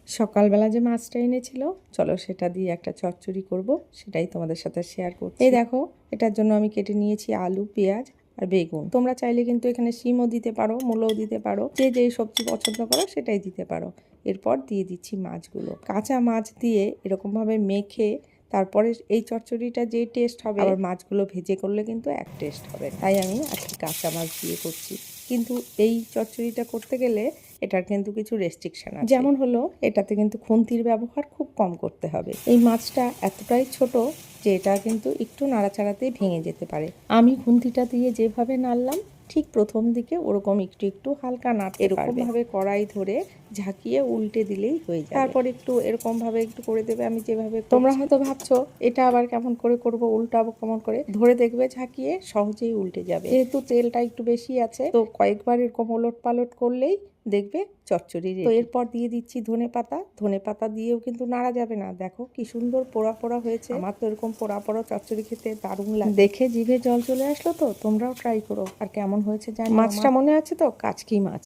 সকালবেলা যে মাছটা এনেছিল, চলো সেটা দিয়ে একটা চচ্চড়ি করব, সেটাই তোমাদের সাথে শেয়ার করছি। এই দেখো, এটার জন্য আমি কেটে নিয়েছি আলু, পেঁয়াজ আর বেগুন। তোমরা চাইলে কিন্তু এখানে শিমও দিতে পারো, মূলও দিতে পারো, যে যেই সবজি পছন্দ করো সেটাই দিতে পারো। এরপর দিয়ে দিচ্ছি মাছগুলো। কাঁচা মাছ দিয়ে এরকমভাবে মেখে তারপরে এই চচ্চড়িটা যে টেস্ট হবে, আবার মাছগুলো ভেজে করলে কিন্তু এক টেস্ট হবে। তাই আমি আজকে কাঁচা মাছ দিয়ে করছি। কিন্তু এই চচ্চড়িটা করতে গেলে এটার কিন্তু কিছু রেস্ট্রিকশন আছে। যেমন হলো, এটাতে কিন্তু খুন্তির ব্যবহার খুব কম করতে হবে। এই মাছটা এতটাই ছোট যে এটা কিন্তু একটু নাড়াচাড়াতেই ভেঙে যেতে পারে। আমি খুন্তিটা দিয়ে যেভাবে নাড়লাম, ঠিক প্রথম দিকে ওরকম একটু একটু হালকা নাড়তে পারবে। এরকম ভাবে কড়াই ধরে ঝাঁকিয়ে উল্টে দিলেই হয়ে যাবে। তারপর একটু এরকম ভাবে একটু করে দেবে, আমি যেভাবে। তোমরা হয়তো ভাবছো এটা আবার কেমন করে করব, উল্টাবো কেমন করে। ধরে দেখবে ঝাঁকিয়ে সহজেই উল্টে যাবে। যেহেতু তেলটা একটু বেশি আছে, তো কয়েকবার এরকম ওলট পালট করলেই দেখবে চচ্চড়ি রেডি। তো এরপর দিয়ে দিচ্ছি ধনেপাতা। ধনেপাতা দিয়েও কিন্তু নাড়া যাবে না। দেখো কি সুন্দর পোড়া পোড়া হয়েছে। আমার তো এরকম পোড়া পোড়া চচ্চড়ি খেতে দারুণ লাগে। দেখে জিভে জল চলে আসলো। তো তোমরাও ট্রাই করো। আর কেমন হয়েছে জানি। মাছটা মনে আছে তো? কাচকি মাছ।